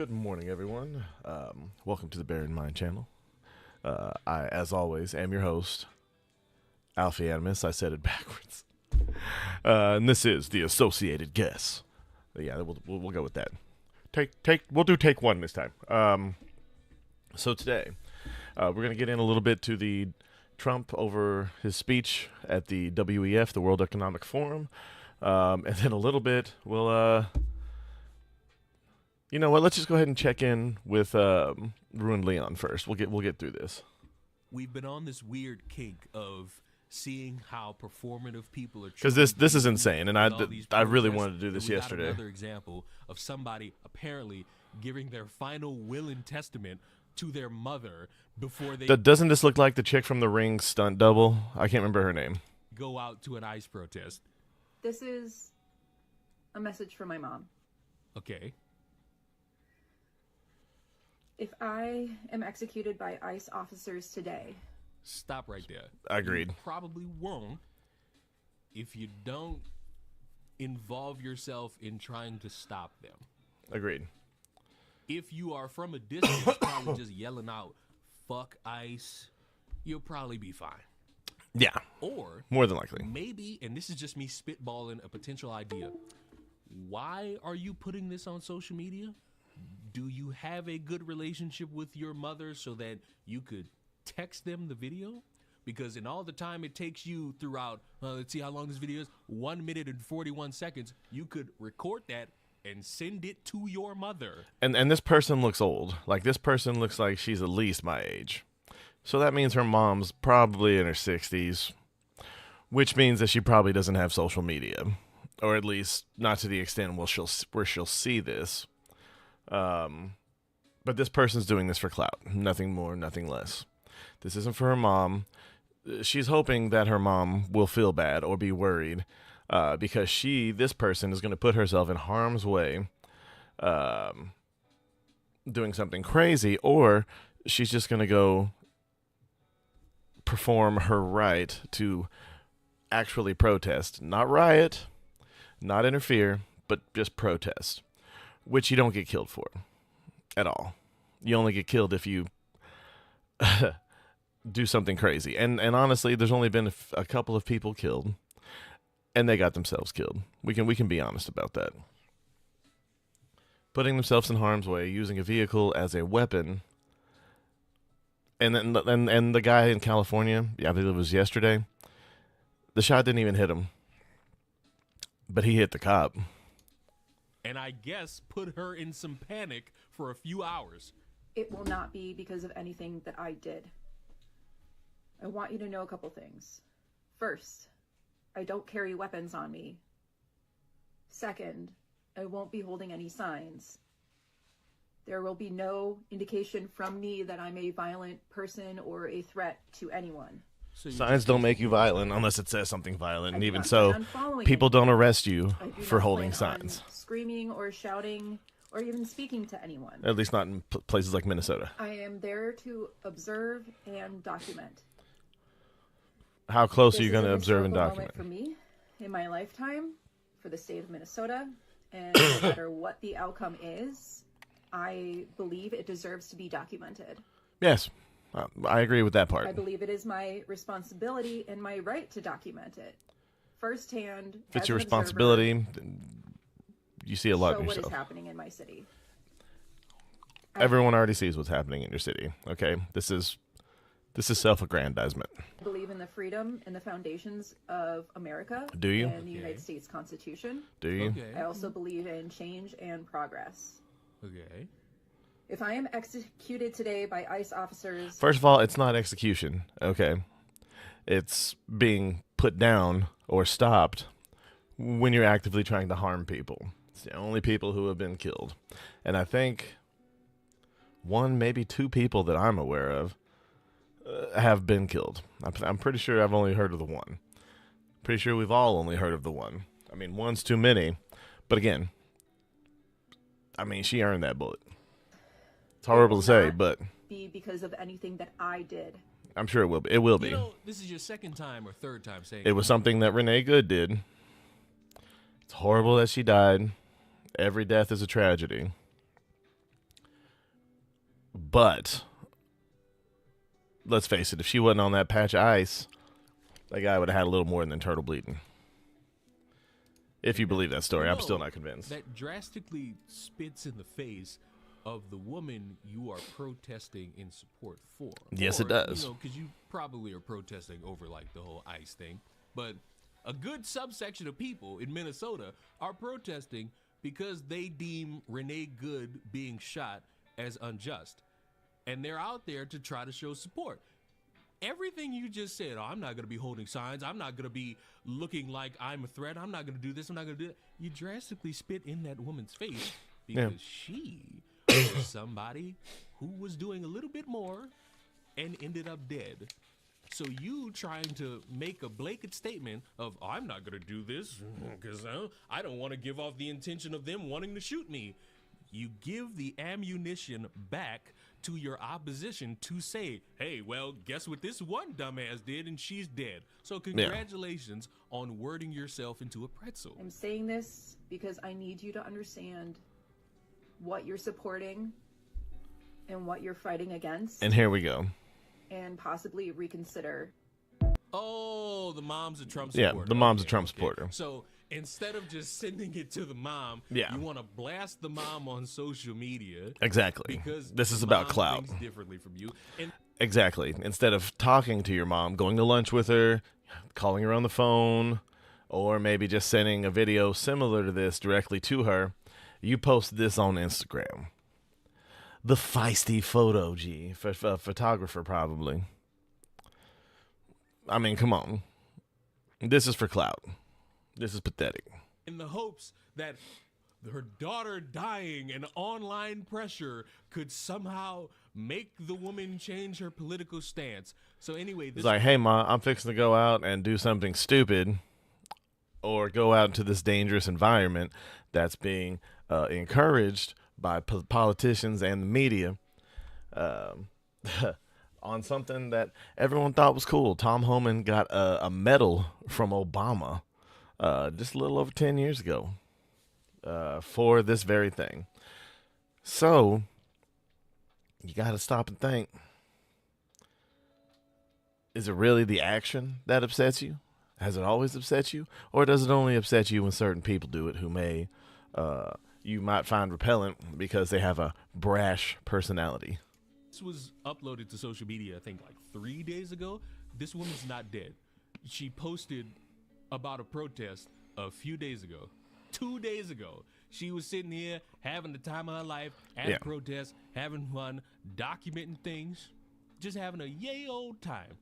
Good morning, everyone. Welcome to the Bear in Mind channel. As always, am your host, Alfie Animus. I said it backwards. And this is the Associated Guess. Yeah, we'll go with that. We'll do take one this time. So today, we're gonna get in a little bit to the Trump over his speech at the WEF, the World Economic Forum, and then a little bit you know what? Let's just go ahead and check in with Ruined Leon first. We'll get through this. We've been on this weird kink of seeing how performative people are. Because this is insane, and I really wanted to do this yesterday. Another example of somebody apparently giving their final will and testament to their mother before they Doesn't this look like the chick from The Ring stunt double? I can't remember her name. go out to an ICE protest. This is a message from my mom. Okay. If I am executed by ICE officers today, Stop right there. Agreed. You probably won't if you don't involve yourself in trying to stop them. Agreed. If you are from a distance, probably just yelling out, fuck ICE, you'll probably be fine. Yeah, Or more than likely. maybe, and this is just me spitballing a potential idea, why are you putting this on social media? Do you have a good relationship with your mother so that you could text them the video? Because in all the time it takes you throughout, let's see how long this video is, 1 minute and 41 seconds, you could record that and send it to your mother. And this person looks old. Like, this person looks like she's at least my age. So that means her mom's probably in her 60s, which means that she probably doesn't have social media, or at least not to the extent where she'll see this. But this person's doing this for clout. Nothing more, nothing less. This isn't for her mom. She's hoping that her mom will feel bad or be worried because this person is going to put herself in harm's way doing something crazy, or she's just going to go perform her right to actually protest. Not riot, not interfere, but just protest. Which you don't get killed for at all. You only get killed if you do something crazy. And honestly, there's only been a couple of people killed, and they got themselves killed. We can be honest about that. Putting themselves in harm's way, using a vehicle as a weapon. And the guy in California, I believe it was yesterday, the shot didn't even hit him, but he hit the cop. And I guess put her in some panic for a few hours. it will not be because of anything that I did. I want you to know a couple things. First, I don't carry weapons on me. Second, I won't be holding any signs. There will be no indication from me that I'm a violent person or a threat to anyone. So Signs don't make you violent unless it says something violent, and I do even not so, plan on following people anyone. don't arrest you I do for not holding plan on signs. screaming or shouting or even speaking to anyone. At least not in places like Minnesota. I am there to observe and document. How close This are you is going to a observe and historical document? moment for me in my lifetime, for the state of Minnesota, and no matter what the outcome is, I believe it deserves to be documented. Yes, I agree with that part. I believe it is my responsibility and my right to document it firsthand. If it's as your an observer, responsibility, then you see a lot show in what is yourself. happening in my city. Everyone already sees what's happening in your city. Okay, this is self-aggrandizement. I believe in the freedom and the foundations of America. Do you? And the United States Constitution. Do you? Okay. I also believe in change and progress. Okay. If I am executed today by ICE officers, First of all, it's not execution. Okay, it's being put down or stopped when you're actively trying to harm people. It's the only people who have been killed, and I think one, maybe two people that I'm aware of have been killed. I'm pretty sure I've only heard of the one. Pretty sure we've all only heard of the one. I mean, one's too many, but again, I mean, she earned that bullet. It's horrible to say, not but be because of anything that I did. I'm sure it will be. It will be. You know, this is your second time or third time saying It was something that Renee Good did. It's horrible that she died. Every death is a tragedy. But let's face it, if she wasn't on that patch of ice, that guy would have had a little more than turtle bleeding. If you believe that story, I'm still not convinced. That drastically spits in the face of the woman you are protesting in support for. Yes, it does. Because you probably are protesting over like the whole ICE thing. But a good subsection of people in Minnesota are protesting because they deem Renee Good being shot as unjust. And they're out there to try to show support. Everything you just said, I'm not going to be holding signs, I'm not going to be looking like I'm a threat, I'm not going to do this, I'm not going to do that. You drastically spit in that woman's face because she was somebody who was doing a little bit more and ended up dead. So you trying to make a blanket statement of, I'm not going to do this because I don't want to give off the intention of them wanting to shoot me. You give the ammunition back to your opposition to say, hey, well, guess what this one dumbass did, and she's dead. So congratulations on wording yourself into a pretzel. I'm saying this because I need you to understand what you're supporting and what you're fighting against. And here we go. And possibly reconsider. Oh, the mom's a Trump supporter. Yeah, the mom's a Trump supporter. So instead of just sending it to the mom, you want to blast the mom on social media. Exactly. Because this is about clout. Thinks differently from you. And exactly. Instead of talking to your mom, going to lunch with her, calling her on the phone, or maybe just sending a video similar to this directly to her, you post this on Instagram. The feisty photo, photographer probably. I mean, come on. This is for clout. This is pathetic. In the hopes that her daughter dying and online pressure could somehow make the woman change her political stance. So anyway, it's like, hey, Ma, I'm fixing to go out and do something stupid or go out into this dangerous environment that's being encouraged by politicians and the media on something that everyone thought was cool. Tom Homan got a medal from Obama just a little over 10 years ago for this very thing. So you got to stop and think, is it really the action that upsets you? Has it always upset you? Or does it only upset you when certain people do it who may you might find repellent because they have a brash personality? This was uploaded to social media, I think, like 3 days ago. This woman's not dead. She posted about a protest a few days ago. 2 days ago. She was sitting here having the time of her life at a protest, having fun, documenting things, just having a yay old time,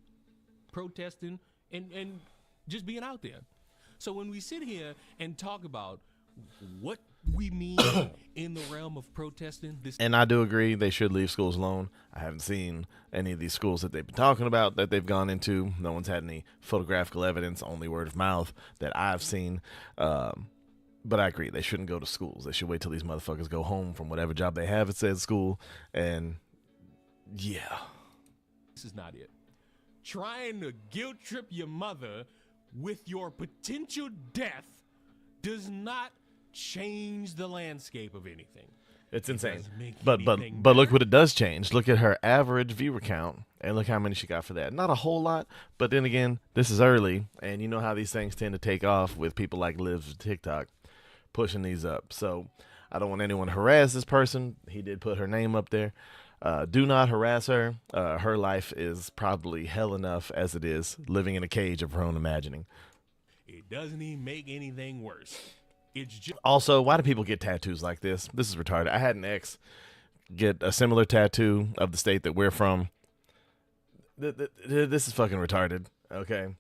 protesting and just being out there. So when we sit here and talk about what we mean in the realm of protesting, and I do agree they should leave schools alone. I haven't seen any of these schools that they've been talking about that they've gone into. No one's had any photographical evidence, only word of mouth that I've seen. But I agree, they shouldn't go to schools. They should wait till these motherfuckers go home from whatever job they have at said school. And yeah, this is not it. Trying to guilt trip your mother with your potential death does not change the landscape of anything. It's insane. But look what it does change. Look at her average viewer count and look how many she got for that. Not a whole lot, but then again, this is early, and you know how these things tend to take off with people like Liv's TikTok pushing these up. So I don't want anyone to harass this person. He did put her name up there. Do not harass her. Her life is probably hell enough as it is, living in a cage of her own imagining. It doesn't even make anything worse. It's just also, why do people get tattoos like this? This is retarded. I had an ex get a similar tattoo of the state that we're from. This is fucking retarded, okay?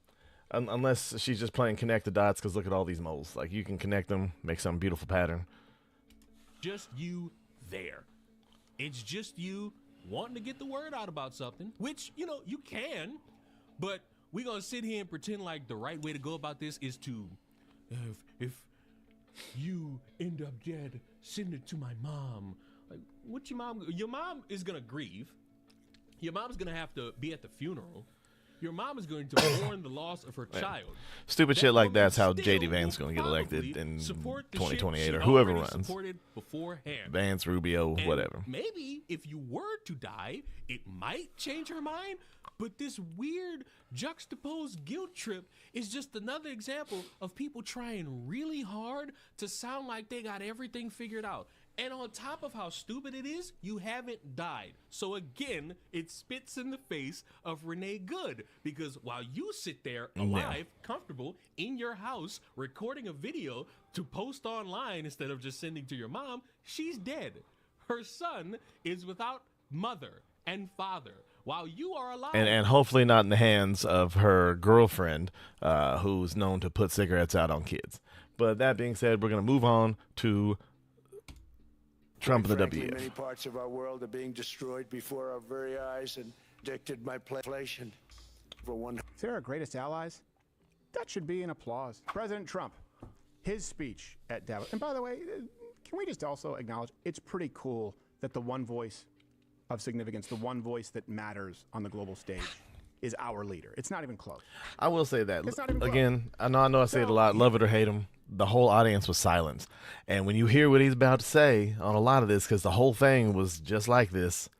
Unless she's just playing connect the dots, because look at all these moles. Like, you can connect them, make some beautiful pattern. Just you there. It's just you wanting to get the word out about something, which, you know, you can, but we're going to sit here and pretend like the right way to go about this is to, if you end up dead, send it to my mom. Like, what your mom is going to grieve. Your mom's going to have to be at the funeral. Your mom is going to mourn the loss of her child. Stupid shit like that's how J.D. Vance is going to get elected in 2028 or whoever runs. Beforehand. Vance, Rubio, and whatever. Maybe if you were to die, it might change her mind. But this weird juxtaposed guilt trip is just another example of people trying really hard to sound like they got everything figured out. And on top of how stupid it is, you haven't died. So again, it spits in the face of Renee Good, because while you sit there alive, comfortable, in your house, recording a video to post online instead of just sending to your mom, she's dead. Her son is without mother and father, while you are alive. And hopefully not in the hands of her girlfriend, who's known to put cigarettes out on kids. But that being said, we're going to move on to Trump and the WEF. Many parts of our world are being destroyed before our very eyes and addicted by inflation. If they're our greatest allies, that should be an applause. President Trump, his speech at Davos. And by the way, can we just also acknowledge it's pretty cool that the one voice of significance, the one voice that matters on the global stage, is our leader. It's not even close. I will say that. It's not even close. Again, I know I say it a lot, love it or hate him, the whole audience was silent. And when you hear what he's about to say on a lot of this, because the whole thing was just like this,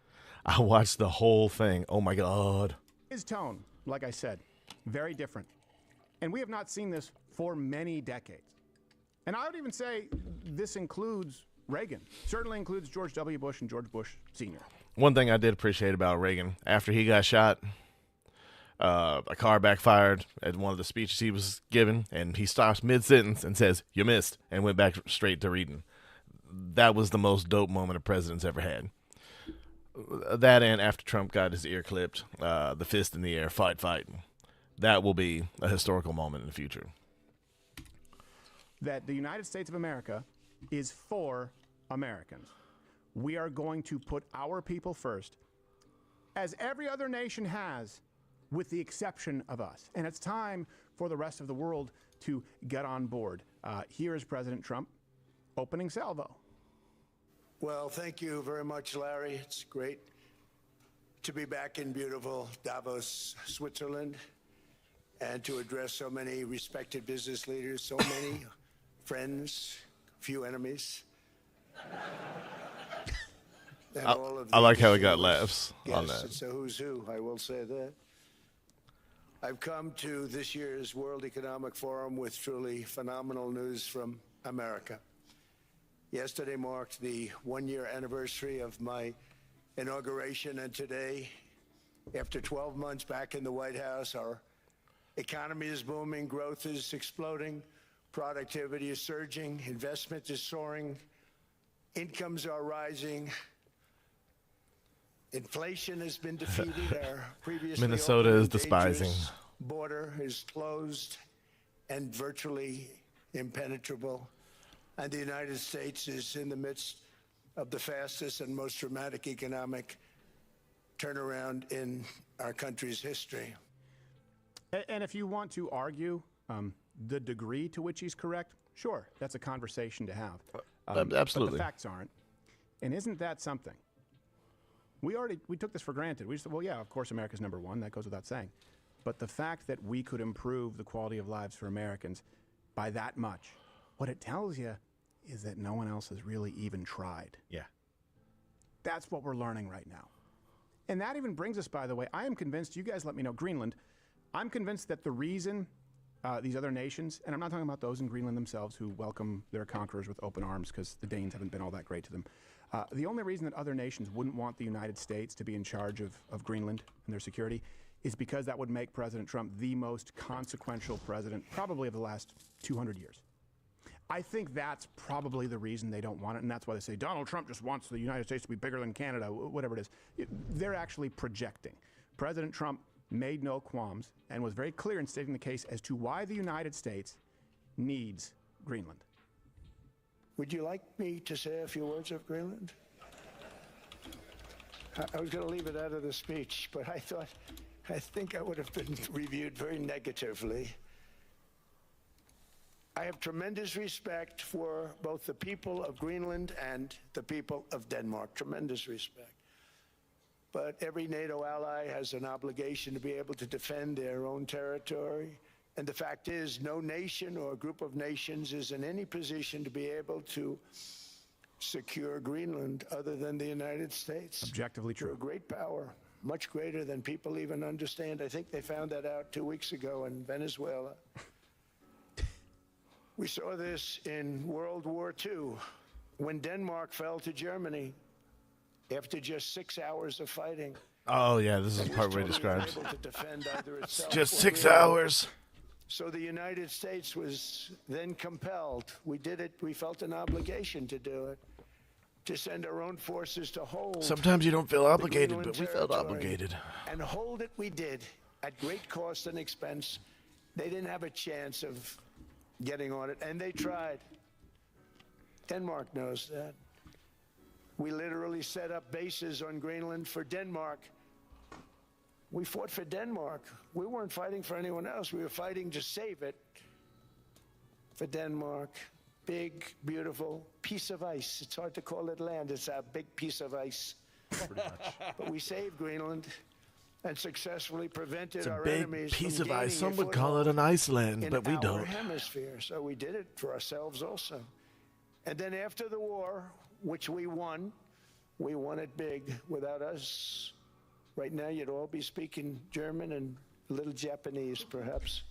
I watched the whole thing. Oh, my God. His tone, like I said, very different. And we have not seen this for many decades. And I would even say this includes Reagan. Certainly includes George W. Bush and George Bush Sr. One thing I did appreciate about Reagan, after he got shot, a car backfired at one of the speeches he was giving, and he stops mid-sentence and says, "You missed," and went back straight to reading. That was the most dope moment a president's ever had. That, and after Trump got his ear clipped, the fist in the air, fight. That will be a historical moment in the future. That the United States of America is for Americans. We are going to put our people first, as every other nation has, with the exception of us. And it's time for the rest of the world to get on board. Here is President Trump opening salvo. Well, thank you very much, Larry. It's great to be back in beautiful Davos, Switzerland, and to address so many respected business leaders, so many friends, few enemies. I like how he got laughs on Yes, that. it's a who's who, I will say that. I've come to this year's World Economic Forum with truly phenomenal news from America. Yesterday marked the one-year anniversary of my inauguration, and today, after 12 months back in the White House, our economy is booming, growth is exploding, productivity is surging, investment is soaring, incomes are rising, inflation has been defeated. Our previously Minnesota open is despising. dangerous border is closed and virtually impenetrable. And the United States is in the midst of the fastest and most dramatic economic turnaround in our country's history. And if you want to argue the degree to which he's correct, sure, that's a conversation to have. Absolutely. But the facts aren't. And isn't that something? We took this for granted. We just said, well, yeah, of course, America's number one. That goes without saying. But the fact that we could improve the quality of lives for Americans by that much, what it tells you is that no one else has really even tried. Yeah. That's what we're learning right now. And that even brings us, by the way, I am convinced, you guys let me know, Greenland, I'm convinced that the reason these other nations, and I'm not talking about those in Greenland themselves who welcome their conquerors with open arms because the Danes haven't been all that great to them. The only reason that other nations wouldn't want the United States to be in charge of Greenland and their security is because that would make President Trump the most consequential president probably of the last 200 years. I think that's probably the reason they don't want it, and that's why they say Donald Trump just wants the United States to be bigger than Canada, whatever it is. They're actually projecting. President Trump made no qualms and was very clear in stating the case as to why the United States needs Greenland. Would you like me to say a few words of Greenland? I was going to leave it out of the speech, but I think I would have been reviewed very negatively. I have tremendous respect for both the people of Greenland and the people of Denmark, tremendous respect. But every NATO ally has an obligation to be able to defend their own territory. And the fact is, no nation or group of nations is in any position to be able to secure Greenland other than the United States. Objectively We're a true. great power, much greater than people even understand. I think they found that out 2 weeks ago in Venezuela. We saw this in World War II when Denmark fell to Germany after just 6 hours of fighting. Oh, yeah, this is the It was part where he totally describes. unable to defend either itself Just or 6 the other. hours. So the United States was then compelled. We did it. We felt an obligation to do it, to send our own forces to hold. Sometimes you don't feel the obligated, Greenland but we felt territory. obligated. And hold it we did, at great cost and expense. They didn't have a chance of getting on it, and they tried. Denmark knows that. We literally set up bases on Greenland for Denmark. We fought for Denmark. We weren't fighting for anyone else. We were fighting to save it for Denmark. Big, beautiful piece of ice. It's hard to call it land. It's a big piece of ice. But we saved Greenland and successfully prevented It's a our big enemies piece from of ice. gaining a Some would call it foothold an Iceland, in but we our don't. hemisphere. So we did it for ourselves also. And then after the war, which we won it big. Without us, right now you'd all be speaking German and a little Japanese, perhaps.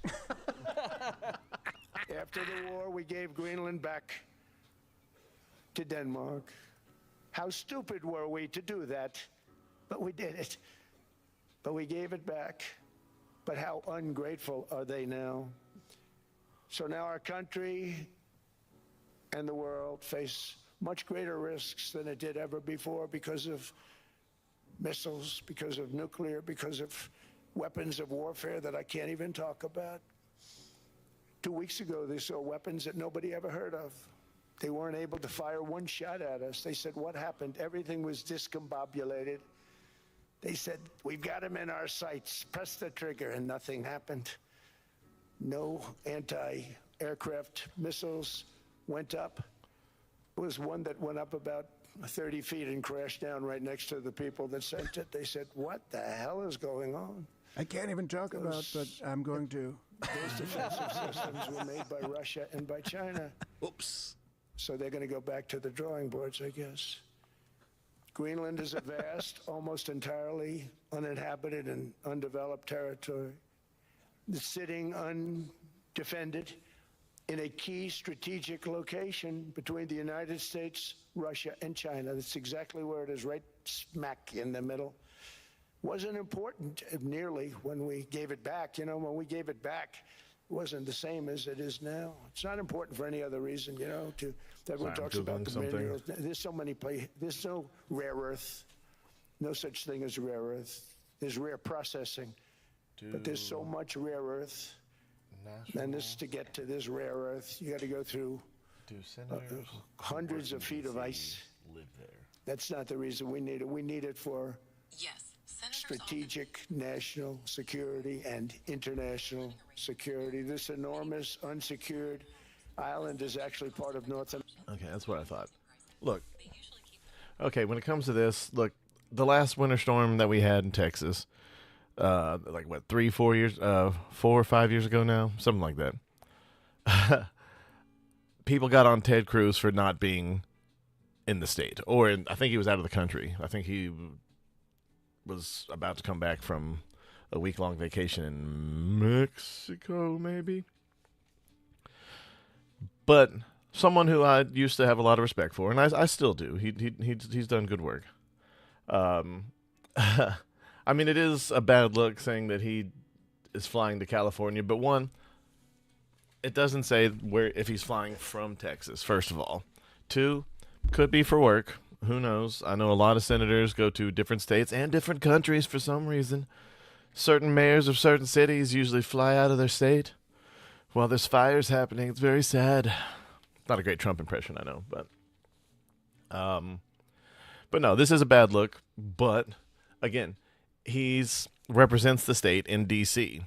After the war, we gave Greenland back to Denmark. How stupid were we to do that? But we did it. But we gave it back. But how ungrateful are they now? So now our country and the world face much greater risks than it did ever before because of missiles, because of nuclear, because of weapons of warfare that I can't even talk about. 2 weeks ago, they saw weapons that nobody ever heard of. They weren't able to fire one shot at us. They said, what happened? Everything was discombobulated. They said, we've got them in our sights. Press the trigger, and nothing happened. No anti-aircraft missiles went up. There was one that went up about 30 feet and crashed down right next to the people that sent it. They said, what the hell is going on? I can't even talk about, but I'm going to. Those defensive systems were made by Russia and by China. Oops. So they're going to go back to the drawing boards, I guess. Greenland is a vast, almost entirely uninhabited and undeveloped territory that's sitting undefended in a key strategic location between the United States, Russia, and China. That's exactly where it is, right smack in the middle. Wasn't important nearly when we gave it back. You know, when we gave it back, it wasn't the same as it is now. It's not important for any other reason, you know, everyone Sorry, I'm talks about Googling the something. minerals. There's so many places. There's no rare earth. No such thing as rare earth. There's rare processing. But there's so much rare earth. And this, to get to this rare earth, you got to go through hundreds of feet of ice. Live there. That's not the reason we need it. We need it for Yes, Senators strategic national security and international security. This enormous unsecured island is actually part of North America. Okay, that's what I thought. Look, okay, when it comes to this, look, the last winter storm that we had in Texas, like what, 4 or 5 years ago now, something like that. People got on Ted Cruz for not being in the state, I think he was out of the country. I think he was about to come back from a week-long vacation in Mexico, maybe. But someone who I used to have a lot of respect for, and I still do. He's done good work. I mean, it is a bad look saying that he is flying to California, but one, it doesn't say where if he's flying from Texas, first of all. Two, could be for work. Who knows? I know a lot of senators go to different states and different countries for some reason. Certain mayors of certain cities usually fly out of their state while there's fires happening. It's very sad. Not a great Trump impression, I know, but no, this is a bad look. But again, he's represents the state in D.C.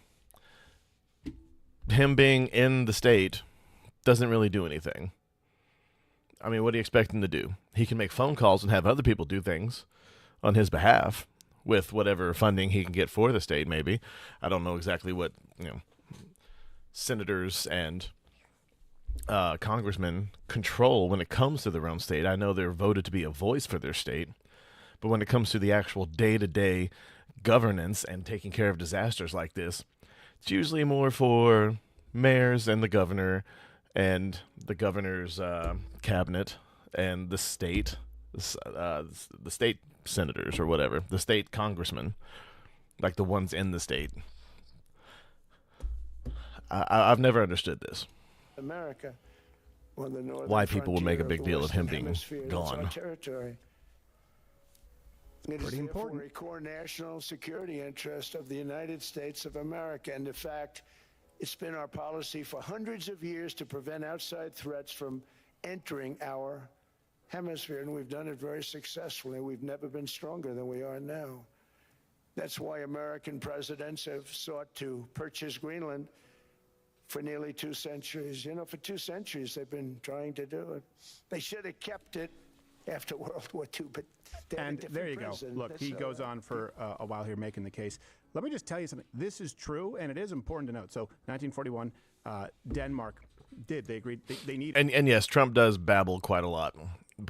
Him being in the state doesn't really do anything. I mean, what do you expect him to do? He can make phone calls and have other people do things on his behalf with whatever funding he can get for the state, maybe. I don't know exactly what, senators and congressmen control when it comes to their own state. I know they're voted to be a voice for their state, but when it comes to the actual day-to-day governance and taking care of disasters like this, it's usually more for mayors and the governor and the governor's cabinet and the state senators or whatever, the state congressmen, like the ones in the state. I've never understood this. America, on the northern Why people would make a frontier big of the deal of him Western being Hemisphere. It's our gone. territory. It is Pretty therefore important. a core national security interest of the United States of America, and in fact, it's been our policy for hundreds of years to prevent outside threats from entering our hemisphere, and we've done it very successfully. We've never been stronger than we are now. That's why American presidents have sought to purchase Greenland for nearly 2 centuries. You know, for 2 centuries they've been trying to do it. They should have kept it after World War II, but they had a And different there you go. president. Look, That's he all goes right. on for a while here making the case. Let me just tell you something. This is true, and it is important to note. So, 1941, Denmark did. They agreed. They need. And yes, Trump does babble quite a lot.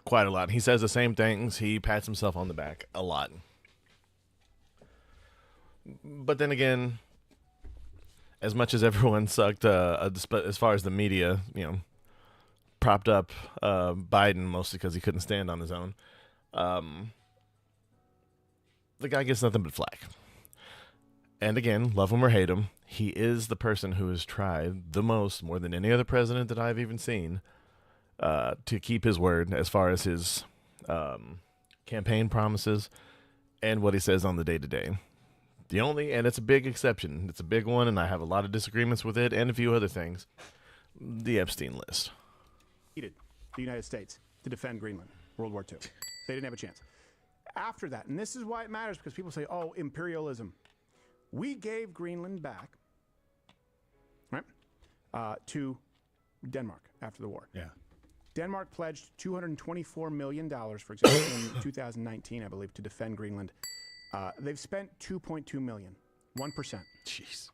Quite a lot. He says the same things. He pats himself on the back a lot. But then again, as much as everyone sucked, as far as the media, propped up Biden mostly because he couldn't stand on his own, the guy gets nothing but flack. And again, love him or hate him, he is the person who has tried the most, more than any other president that I've even seen, to keep his word as far as his campaign promises and what he says on the day-to-day. The only, and it's a big exception, it's a big one, and I have a lot of disagreements with it and a few other things, the Epstein list. Needed the United States to defend Greenland, World War II. They didn't have a chance. After that, and this is why it matters, because people say, oh, imperialism. We gave Greenland back, right, to Denmark after the war. Yeah. Denmark pledged $224 million, for example, in 2019, I believe, to defend Greenland. They've spent $2.2 million, 1%. Jeez.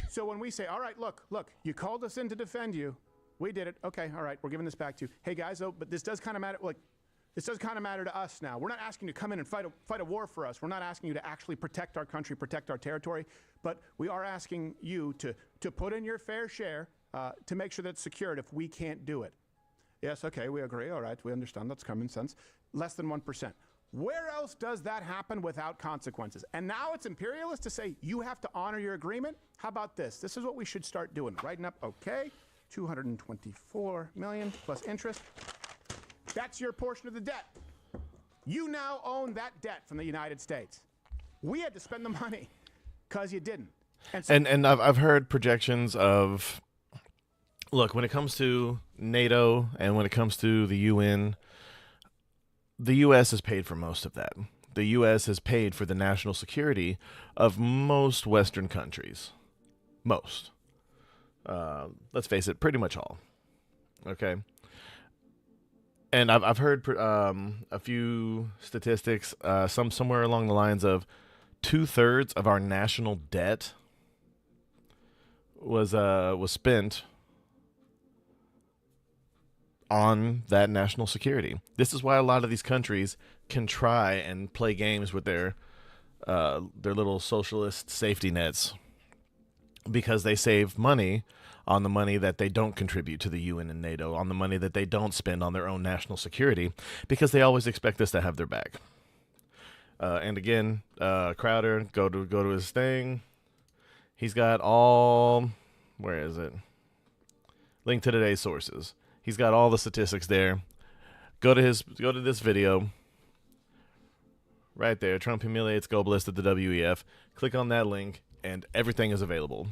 So when we say, all right, look, you called us in to defend you. We did it. Okay, all right, we're giving this back to you. Hey, guys, though, but this does kind of matter. Like, this does kind of matter to us now. We're not asking you to come in and fight a war for us. We're not asking you to actually protect our country, protect our territory. But we are asking you to put in your fair share to make sure that it's secured if we can't do it. Yes, okay, we agree. All right, we understand. That's common sense. Less than 1%. Where else does that happen without consequences? And now it's imperialist to say you have to honor your agreement? How about this? This is what we should start doing. Writing up, okay, $224 million plus interest. That's your portion of the debt. You now own that debt from the United States. We had to spend the money because you didn't. And I've heard projections of, look, when it comes to NATO and when it comes to the UN, the U.S. has paid for most of that. The U.S. has paid for the national security of most Western countries. Most. Let's face it, pretty much all. Okay? And I've heard a few statistics, somewhere along the lines of 2/3 of our national debt was spent on that national security. This is why a lot of these countries can try and play games with their little socialist safety nets, because they save money on the money that they don't contribute to the UN and NATO, on the money that they don't spend on their own national security, because they always expect us to have their back. And again, Crowder, go to his thing. He's got all, where is it? Link to today's sources. He's got all the statistics there. Go to this video. Right there. Trump humiliates globalists at the WEF. Click on that link, and everything is available.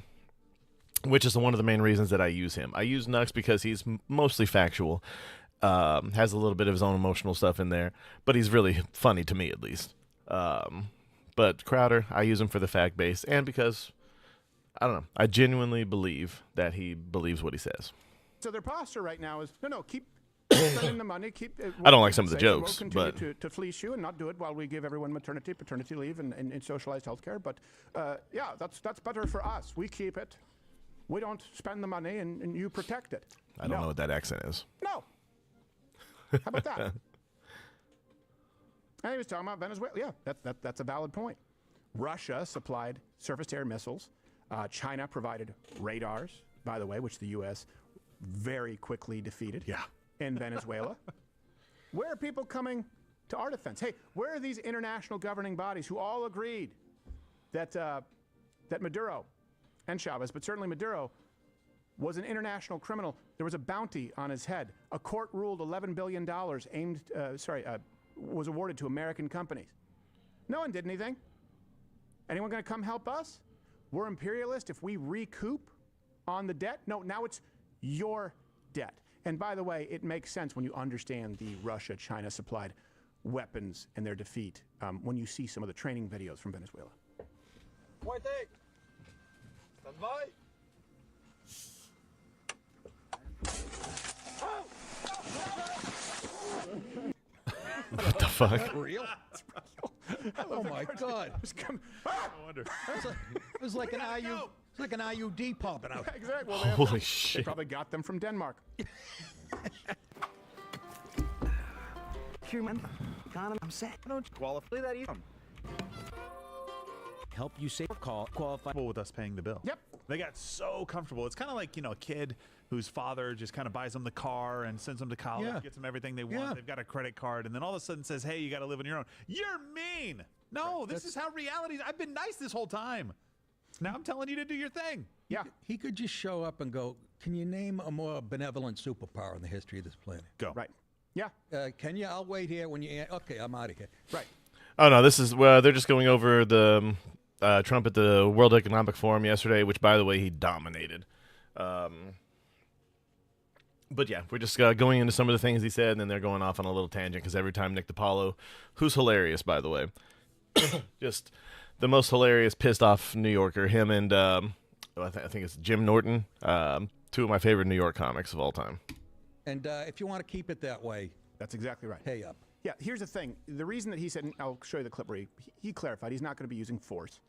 Which is one of the main reasons that I use him. I use Nux because he's mostly factual. Has a little bit of his own emotional stuff in there, but he's really funny to me, at least. But Crowder, I use him for the fact base, and because, I don't know, I genuinely believe that he believes what he says. So their posture right now is, no, keep spending the money. I don't like some of the jokes, we'll continue to fleece you and not do it while we give everyone maternity, paternity leave, and socialized health care. But yeah, that's better for us. We keep it. We don't spend the money and you protect it. I don't know what that accent is. No. How about that? And he was talking about Venezuela. Yeah, that's a valid point. Russia supplied surface-to-air missiles. China provided radars, by the way, which the U.S. very quickly defeated in Venezuela. Where are people coming to our defense? Hey, where are these international governing bodies who all agreed that Maduro and Chavez, but certainly Maduro, was an international criminal? There was a bounty on his head. A court ruled $11 billion was awarded to American companies. No one did anything. Anyone going to come help us? We're imperialist if we recoup on the debt? No, now it's your debt. And by the way, it makes sense when you understand the Russia-China supplied weapons and their defeat when you see some of the training videos from Venezuela. What the fuck? real? Oh my God! Wonder. It was like an IU. It's like an IUD popping out. Exactly. Well, Holy they shit. probably got them from Denmark. Human economy. I'm saying, don't qualify that either. Help you save qualify With us paying the bill. Yep. They got so comfortable. It's kind of like, a kid whose father just kind of buys them the car and sends them to college, gets them everything they want. Yeah. They've got a credit card, and then all of a sudden says, hey, you got to live on your own. You're mean. No, this is how reality is. I've been nice this whole time. Now I'm telling you to do your thing. Yeah. He could just show up and go, can you name a more benevolent superpower in the history of this planet? Go. Right. Yeah. Can you? I'll wait here when you... Okay, I'm out of here. Right. Oh no, this is they're just going over the Trump at the World Economic Forum yesterday, which, by the way, he dominated. But yeah, we're just going into some of the things he said, and then they're going off on a little tangent because every time Nick DiPaolo, who's hilarious, by the way, just the most hilarious, pissed off New Yorker, him and I think it's Jim Norton, two of my favorite New York comics of all time. And if you want to keep it that way, That's exactly right. pay up. Yeah, here's the thing. The reason that he said, and I'll show you the clip where he clarified, he's not going to be using force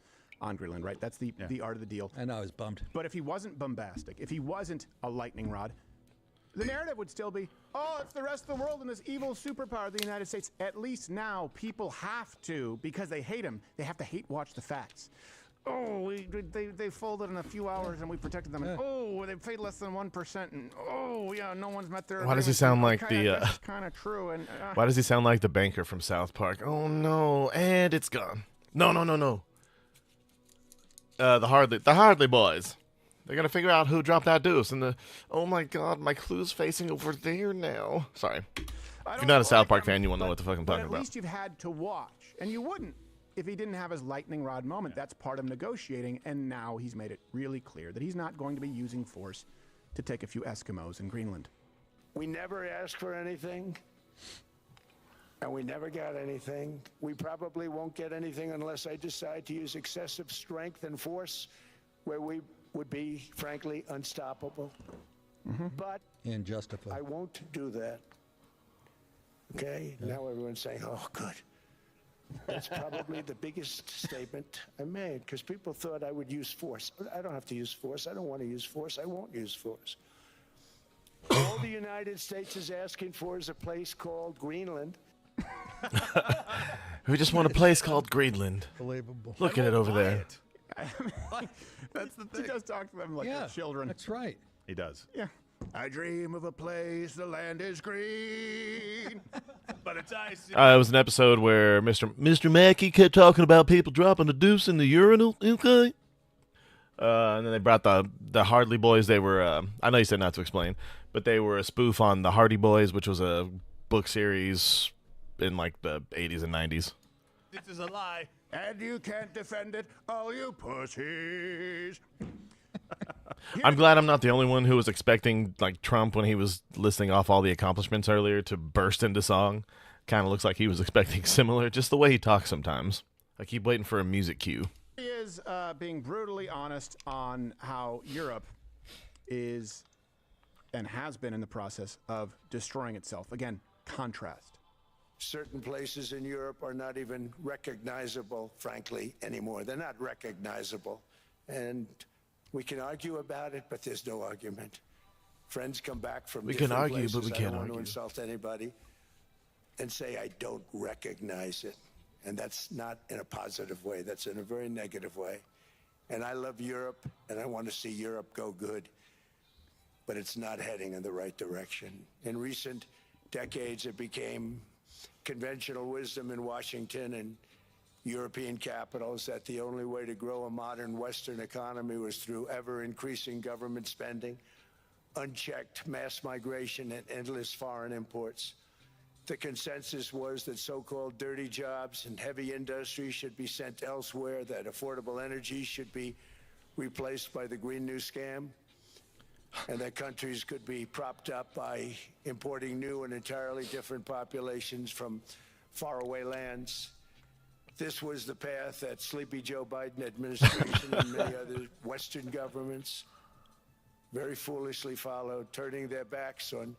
on Greenland, right? That's the art of the deal. I know, I was bummed. But if he wasn't bombastic, if he wasn't a lightning rod, the narrative would still be, oh, it's the rest of the world and this evil superpower, the United States. At least now people have to, because they hate him, they have to hate watch the facts. Oh, they folded in a few hours and we protected them. And, oh, they paid less than 1%. And oh, yeah, no one's met their. Why does he sound like That's kind of true. And Why does he sound like the banker from South Park? Oh no, and it's gone. No. The Hardley boys. They're gonna figure out who dropped that deuce. And oh my God, my clue's facing over there now. Sorry. If you're not a South Park fan, you won't know what the fuck I'm talking At about. least you've had to watch, and you wouldn't if he didn't have his lightning rod moment. That's part of negotiating, and now he's made it really clear that he's not going to be using force to take a few Eskimos in Greenland. We never asked for anything, and we never got anything. We probably won't get anything unless I decide to use excessive strength and force, where we would be, frankly, unstoppable. But And justified. I won't do that. Okay? Now everyone's saying, oh, good. That's probably the biggest statement I made, because people thought I would use force. I don't have to use force. I don't want to use force. I won't use force. All the United States is asking for is a place called Greenland. We just want a place called Greenland. Believable. Look at it over there. That's the thing. He does talk to them like they're children. That's right. He does. Yeah. I dream of a place, the land is green. But it's ice. It was an episode where Mr. Mackey kept talking about people dropping a deuce in the urinal. Okay. And then they brought the Hardley Boys. They were, I know you said not to explain, but they were a spoof on the Hardy Boys, which was a book series in like the 80s and 90s. This is a lie. And you can't defend it, all you pussies. I'm glad I'm not the only one who was expecting like Trump when he was listing off all the accomplishments earlier to burst into song. Kind of looks like he was expecting similar, just the way he talks sometimes. I keep waiting for a music cue. He is being brutally honest on how Europe is and has been in the process of destroying itself. Again, contrast. Certain places in Europe are not even recognizable, frankly, anymore. They're not recognizable. And We can argue about it, but there's no argument. Friends come back from We can different argue, places. but we I can't don't want argue. to insult anybody and say I don't recognize it. And that's not in a positive way. That's in a very negative way. And I love Europe, and I want to see Europe go good. But it's not heading in the right direction. In recent decades, it became conventional wisdom in Washington and European capitals that the only way to grow a modern Western economy was through ever-increasing government spending, unchecked mass migration, and endless foreign imports. The consensus was that so-called dirty jobs and heavy industry should be sent elsewhere, that affordable energy should be replaced by the Green New Scam, and that countries could be propped up by importing new and entirely different populations from faraway lands. This was the path that Sleepy Joe Biden administration and many other Western governments very foolishly followed, turning their backs on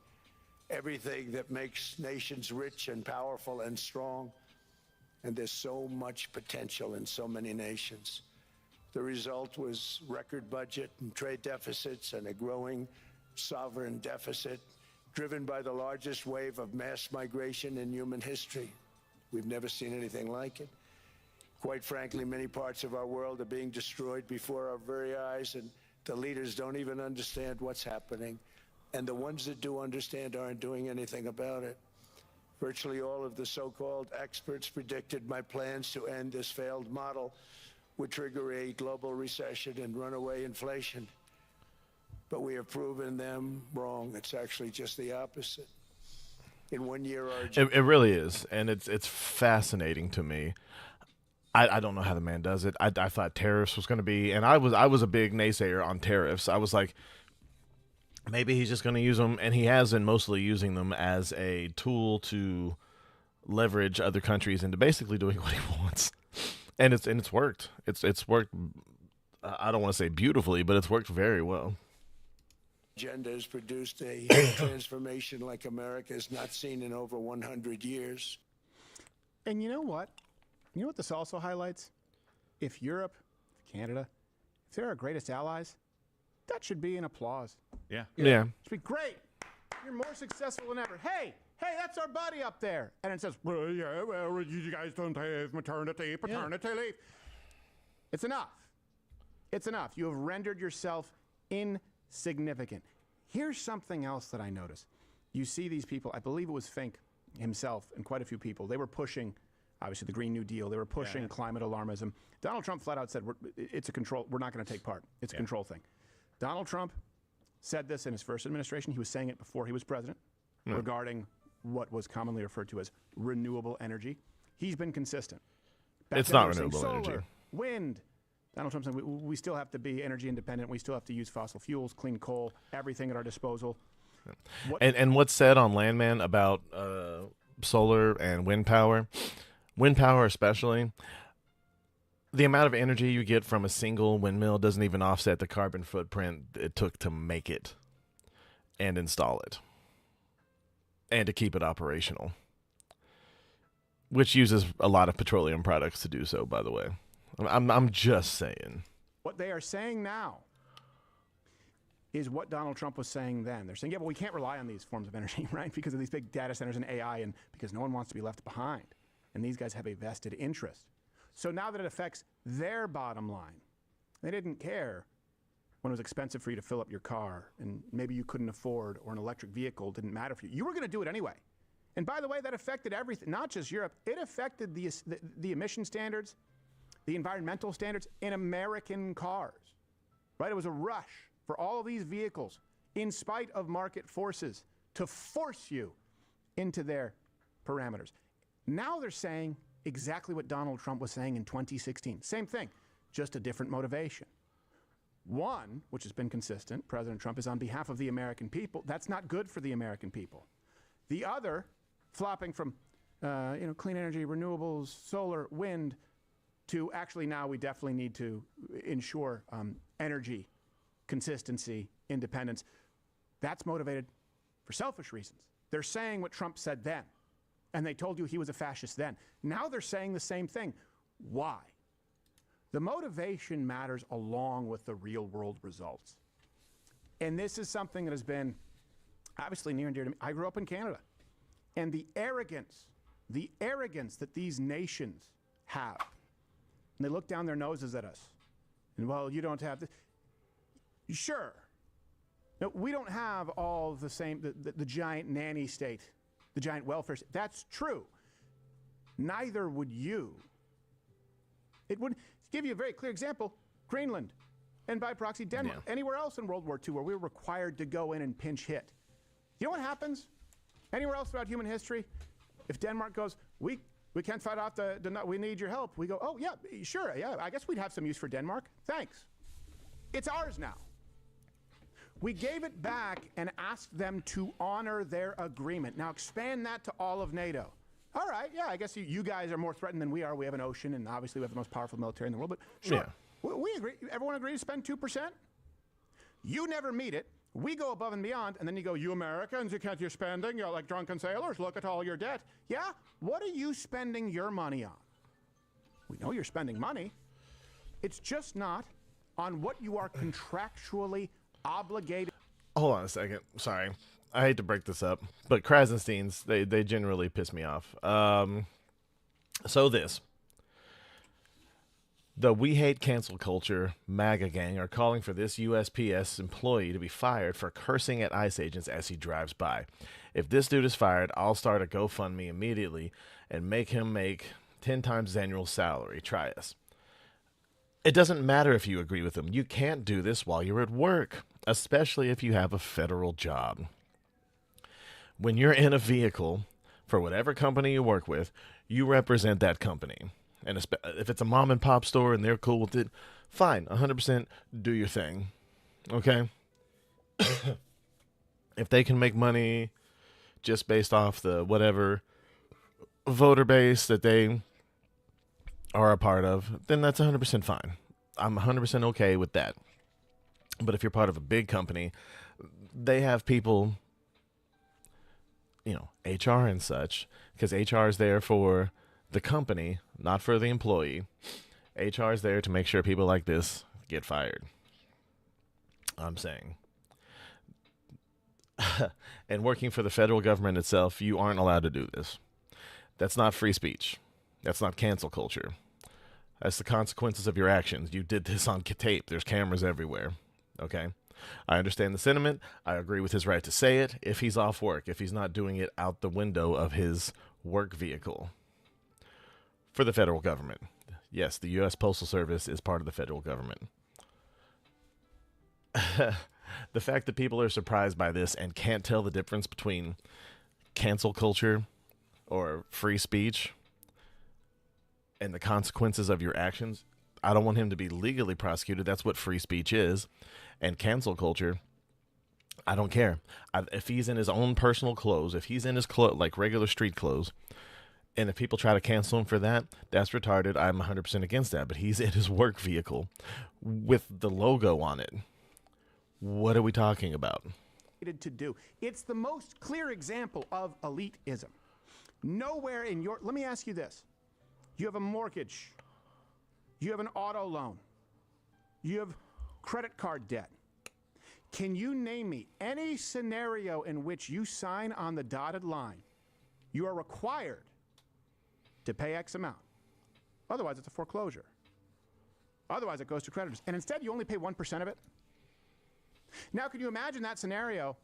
everything that makes nations rich and powerful and strong. And there's so much potential in so many nations. The result was record budget and trade deficits and a growing sovereign deficit driven by the largest wave of mass migration in human history. We've never seen anything like it. Quite frankly, many parts of our world are being destroyed before our very eyes, and the leaders don't even understand what's happening. And the ones that do understand aren't doing anything about it. Virtually all of the so-called experts predicted my plans to end this failed model would trigger a global recession and runaway inflation. But we have proven them wrong. It's actually just the opposite. In 1 year, It really is, and it's fascinating to me. I don't know how the man does it. I thought tariffs was going to be, and I was a big naysayer on tariffs. I was like, maybe he's just going to use them, and he has been mostly using them as a tool to leverage other countries into basically doing what he wants. And it's worked. It's worked. I don't want to say beautifully, but it's worked very well. Agenda has produced a transformation like America has not seen in over 100 years. And you know what? You know what this also highlights? If Europe, Canada, if they're our greatest allies, that should be an applause. Yeah. Yeah. It should be great. You're more successful than ever. Hey, that's our buddy up there. And it says, well, you guys don't have maternity, paternity leave. It's enough. It's enough. You have rendered yourself insignificant. Here's something else that I noticed. You see these people, I believe it was Fink himself and quite a few people, they were pushing, obviously, the Green New Deal. They were pushing climate alarmism. Donald Trump flat out said, it's a control, we're not going to take part. It's a control thing. Donald Trump said this in his first administration. He was saying it before he was president regarding what was commonly referred to as renewable energy. He's been consistent. It's not renewable solar, energy. Wind. Donald Trump said we still have to be energy independent. We still have to use fossil fuels, clean coal, everything at our disposal. And what's said on Landman about solar and wind power especially, the amount of energy you get from a single windmill doesn't even offset the carbon footprint it took to make it and install it and to keep it operational, which uses a lot of petroleum products to do so, by the way. I'm just saying. What they are saying now is what Donald Trump was saying then. They're saying, yeah, but we can't rely on these forms of energy, right? Because of these big data centers and AI and because no one wants to be left behind. And these guys have a vested interest. So now that it affects their bottom line, they didn't care when it was expensive for you to fill up your car and maybe you couldn't afford, or an electric vehicle didn't matter for you. You were going to do it anyway. And by the way, that affected everything, not just Europe. It affected the emission standards, the environmental standards in American cars, right? It was a rush for all of these vehicles, in spite of market forces, to force you into their parameters. Now they're saying exactly what Donald Trump was saying in 2016. Same thing, just a different motivation. One, which has been consistent, President Trump is on behalf of the American people. That's not good for the American people. The other, flopping from clean energy, renewables, solar, wind, to actually now we definitely need to ensure energy consistency, independence. That's motivated for selfish reasons. They're saying what Trump said then, and they told you he was a fascist then. Now they're saying the same thing. Why? The motivation matters along with the real world results. And this is something that has been obviously near and dear to me. I grew up in Canada. And the arrogance that these nations have, and they look down their noses at us. And, well, you don't have this. Sure. No, we don't have all the same, the giant nanny state, the giant welfare state. That's true. Neither would you. It would give you a very clear example, Greenland, and by proxy, Denmark. Yeah. Anywhere else in World War II where we were required to go in and pinch hit. You know what happens? Anywhere else throughout human history, if Denmark goes, we can't fight off we need your help. We go, oh, yeah, sure, yeah, I guess we'd have some use for Denmark. Thanks. It's ours now. We gave it back and asked them to honor their agreement. Now expand that to all of NATO. All right, yeah, I guess you guys are more threatened than we are. We have an ocean, and obviously we have the most powerful military in the world, but sure, Yeah. we agree. Everyone agrees to spend 2%? You never meet it. We go above and beyond, and then you go, you Americans, you can't, you're spending, you're like drunken sailors, look at all your debt. Yeah, what are you spending your money on? We know you're spending money. It's just not on what you are contractually obligated. Hold on a second. Sorry. I hate to break this up, but Krasensteins, they generally piss me off. So the We Hate Cancel Culture MAGA gang are calling for this USPS employee to be fired for cursing at ICE agents as he drives by. If this dude is fired, I'll start a GoFundMe immediately and make him make 10 times his annual salary. Try us. It doesn't matter if you agree with them. You can't do this while you're at work, especially if you have a federal job. When you're in a vehicle for whatever company you work with, you represent that company. And if it's a mom and pop store and they're cool with it, fine, 100% do your thing. Okay? If they can make money just based off the whatever voter base that they are a part of, then that's 100% fine. I'm 100% okay with that. But if you're part of a big company, they have people, HR and such, because HR is there for the company, not for the employee. HR is there to make sure people like this get fired. I'm saying. And working for the federal government itself, you aren't allowed to do this. That's not free speech. That's not cancel culture. That's the consequences of your actions. You did this on tape. There's cameras everywhere. Okay? I understand the sentiment. I agree with his right to say it if he's off work, if he's not doing it out the window of his work vehicle. For the federal government. Yes, the U.S. Postal Service is part of the federal government. The fact that people are surprised by this and can't tell the difference between cancel culture or free speech and the consequences of your actions, I don't want him to be legally prosecuted. That's what free speech is. And cancel culture, I don't care. If he's in his own personal clothes, if he's in his like regular street clothes, and if people try to cancel him for that, that's retarded. I'm 100% against that. But he's in his work vehicle with the logo on it. What are we talking about? To do. It's the most clear example of elitism. Nowhere in your... Let me ask you this. You have a mortgage. You have an auto loan. You have credit card debt. Can you name me any scenario in which you sign on the dotted line? You are required to pay X amount. Otherwise, it's a foreclosure. Otherwise, it goes to creditors. And instead, you only pay 1% of it. Now, can you imagine that scenario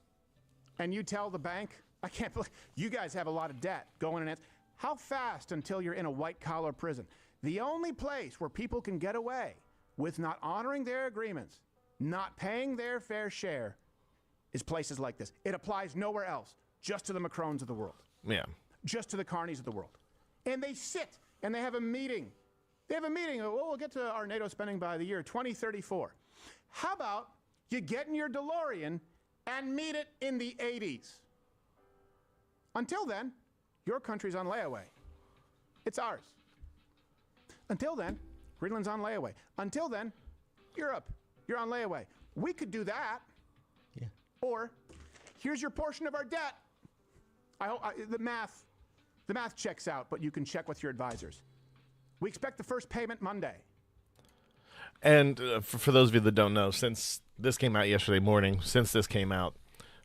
and you tell the bank, I can't believe you guys have a lot of debt going in. How fast until you're in a white-collar prison? The only place where people can get away with not honoring their agreements, not paying their fair share, is places like this. It applies nowhere else, just to the Macrons of the world. Yeah. Just to the carnies of the world. And they sit and they have a meeting. They have a meeting. Oh, we'll get to our NATO spending by the year 2034. How about you get in your DeLorean and meet it in the 80s? Until then, your country's on layaway. It's ours. Until then, Greenland's on layaway. Until then, Europe, you're on layaway. We could do that. Yeah. Or, here's your portion of our debt. The math checks out, but you can check with your advisors. We expect the first payment Monday. And for those of you that don't know, since this came out yesterday morning,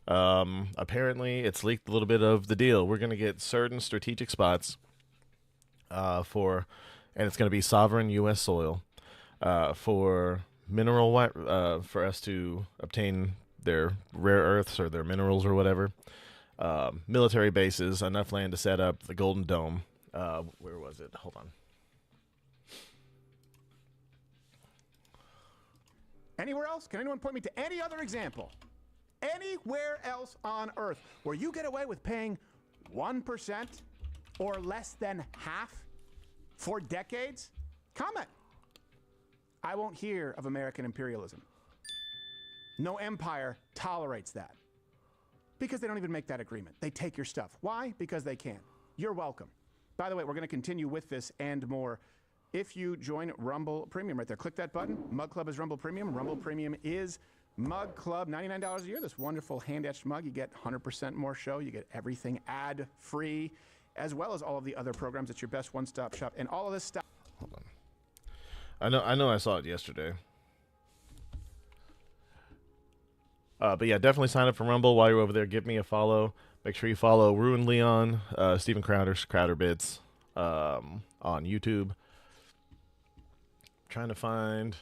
apparently it's leaked a little bit of the deal. We're going to get certain strategic spots and it's going to be sovereign U.S. soil for for us to obtain their rare earths or their minerals or whatever. Military bases, enough land to set up the Golden Dome. Where was it? Hold on. Anywhere else? Can anyone point me to any other example? Anywhere else on Earth where you get away with paying 1% or less than half for decades? Comment. I won't hear of American imperialism. No empire tolerates that. Because they don't even make that agreement. They take your stuff. Why? Because they can. You're welcome. By the way, we're going to continue with this and more if you join Rumble Premium right there. Click that button. Mug Club is Rumble Premium. Rumble Premium is Mug Club. $99 a year. This wonderful hand-etched mug. You get 100% more show. You get everything ad-free, as well as all of the other programs. It's your best one-stop shop. And all of this stuff. Hold on. I know I saw it yesterday. But yeah, definitely sign up for Rumble while you're over there. Give me a follow. Make sure you follow Ruin Leon, Steven Crowder's Crowder Bits on YouTube. Trying to find.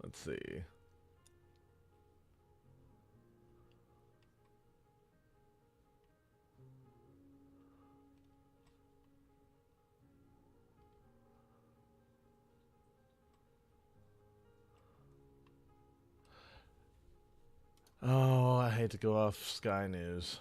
Let's see. Oh, I hate to go off Sky News.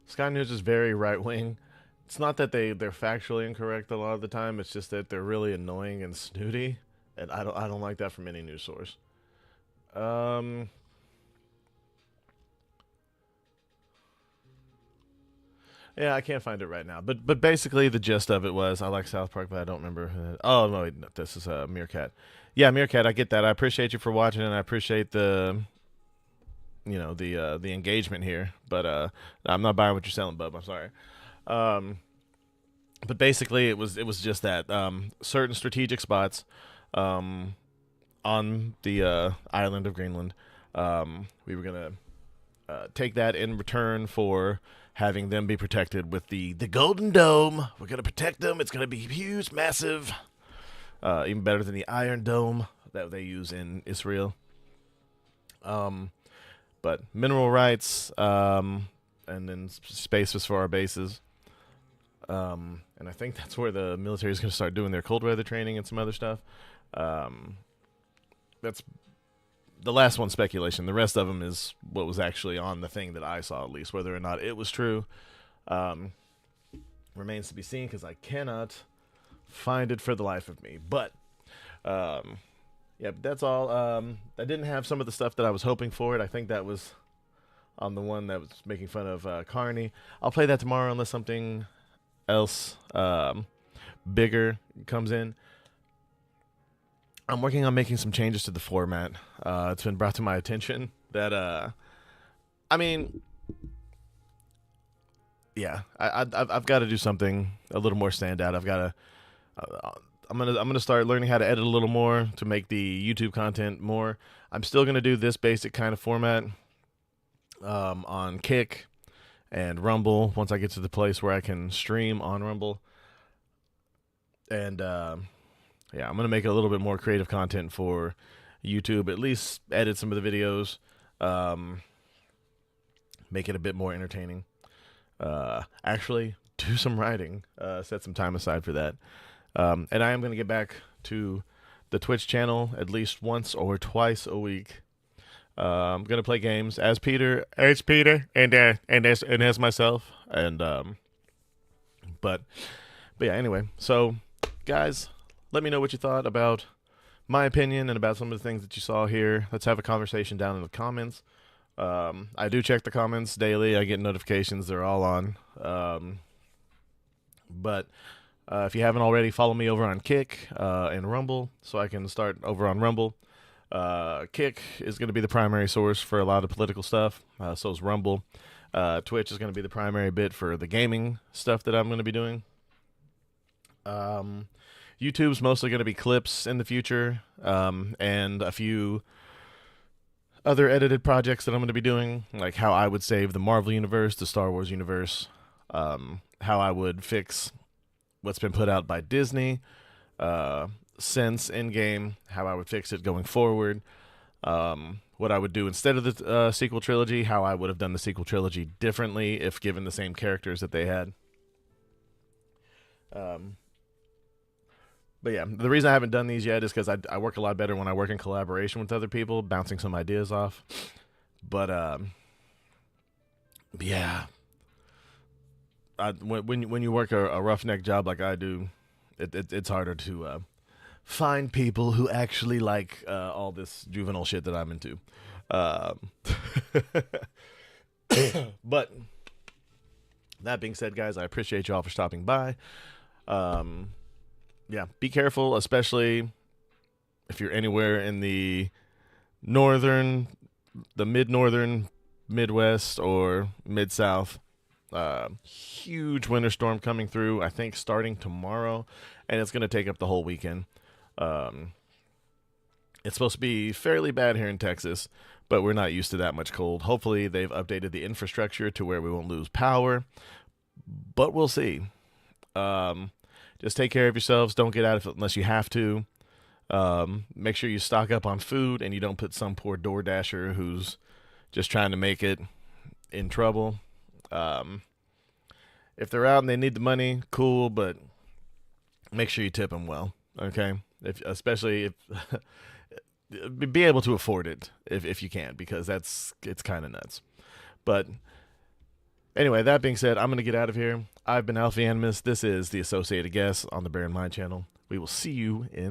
Sky News is very right-wing. It's not that they're factually incorrect a lot of the time. It's just that they're really annoying and snooty, and I don't like that from any news source. Yeah, I can't find it right now. But basically the gist of it was I like South Park, but I don't remember. Oh no, wait, this is Meerkat. Yeah, Meerkat, I get that. I appreciate you for watching, and I appreciate the the engagement here. But I'm not buying what you're selling, bub. I'm sorry. But basically it was just that certain strategic spots on the island of Greenland, we were gonna take that in return for having them be protected with the Golden Dome. We're going to protect them. It's going to be huge, massive, even better than the Iron Dome that they use in Israel. But mineral rights, and then spaces for our bases. And I think that's where the military is going to start doing their cold weather training and some other stuff. That's the last one, speculation. The rest of them is what was actually on the thing that I saw, at least. Whether or not it was true remains to be seen, because I cannot find it for the life of me. But yeah, that's all. I didn't have some of the stuff that I was hoping for it. I think that was on the one that was making fun of Carney. I'll play that tomorrow unless something else bigger comes in. I'm working on making some changes to the format. It's been brought to my attention that, I mean, yeah, I've got to do something a little more standout. I've got to, I'm gonna start learning how to edit a little more to make the YouTube content more. I'm still gonna do this basic kind of format on Kick and Rumble once I get to the place where I can stream on Rumble. And yeah, I'm going to make a little bit more creative content for YouTube, at least edit some of the videos, make it a bit more entertaining. Actually, do some writing, set some time aside for that. And I am going to get back to the Twitch channel at least once or twice a week. I'm going to play games as Peter, and as myself. And but yeah, anyway, so guys, let me know what you thought about my opinion and about some of the things that you saw here. Let's have a conversation down in the comments. I do check the comments daily. I get notifications. They're all on. But if you haven't already, follow me over on Kick and Rumble so I can start over on Rumble. Kick is going to be the primary source for a lot of political stuff. So is Rumble. Twitch is going to be the primary bit for the gaming stuff that I'm going to be doing. YouTube's mostly going to be clips in the future, and a few other edited projects that I'm going to be doing, like how I would save the Marvel universe, the Star Wars universe, how I would fix what's been put out by Disney since Endgame, how I would fix it going forward, what I would do instead of the sequel trilogy, how I would have done the sequel trilogy differently if given the same characters that they had. But yeah, the reason I haven't done these yet is because I work a lot better when I work in collaboration with other people, bouncing some ideas off. But yeah, when you work a roughneck job like I do, it's harder to find people who actually like all this juvenile shit that I'm into. But that being said, guys, I appreciate y'all for stopping by. Yeah, be careful, especially if you're anywhere in the northern, the mid-northern, Midwest, or mid-south. Huge winter storm coming through, I think starting tomorrow, and it's going to take up the whole weekend. It's supposed to be fairly bad here in Texas, but we're not used to that much cold. Hopefully they've updated the infrastructure to where we won't lose power, but we'll see. Just take care of yourselves. Don't get out of it unless you have to. Make sure you stock up on food and you don't put some poor DoorDasher who's just trying to make it in trouble. If they're out and they need the money, cool, but make sure you tip them well, okay? Especially if be able to afford it if you can, because it's kind of nuts. But anyway, that being said, I'm going to get out of here. I've been Alfie Animus. This is the Associated Guest on the Bear in Mind channel. We will see you in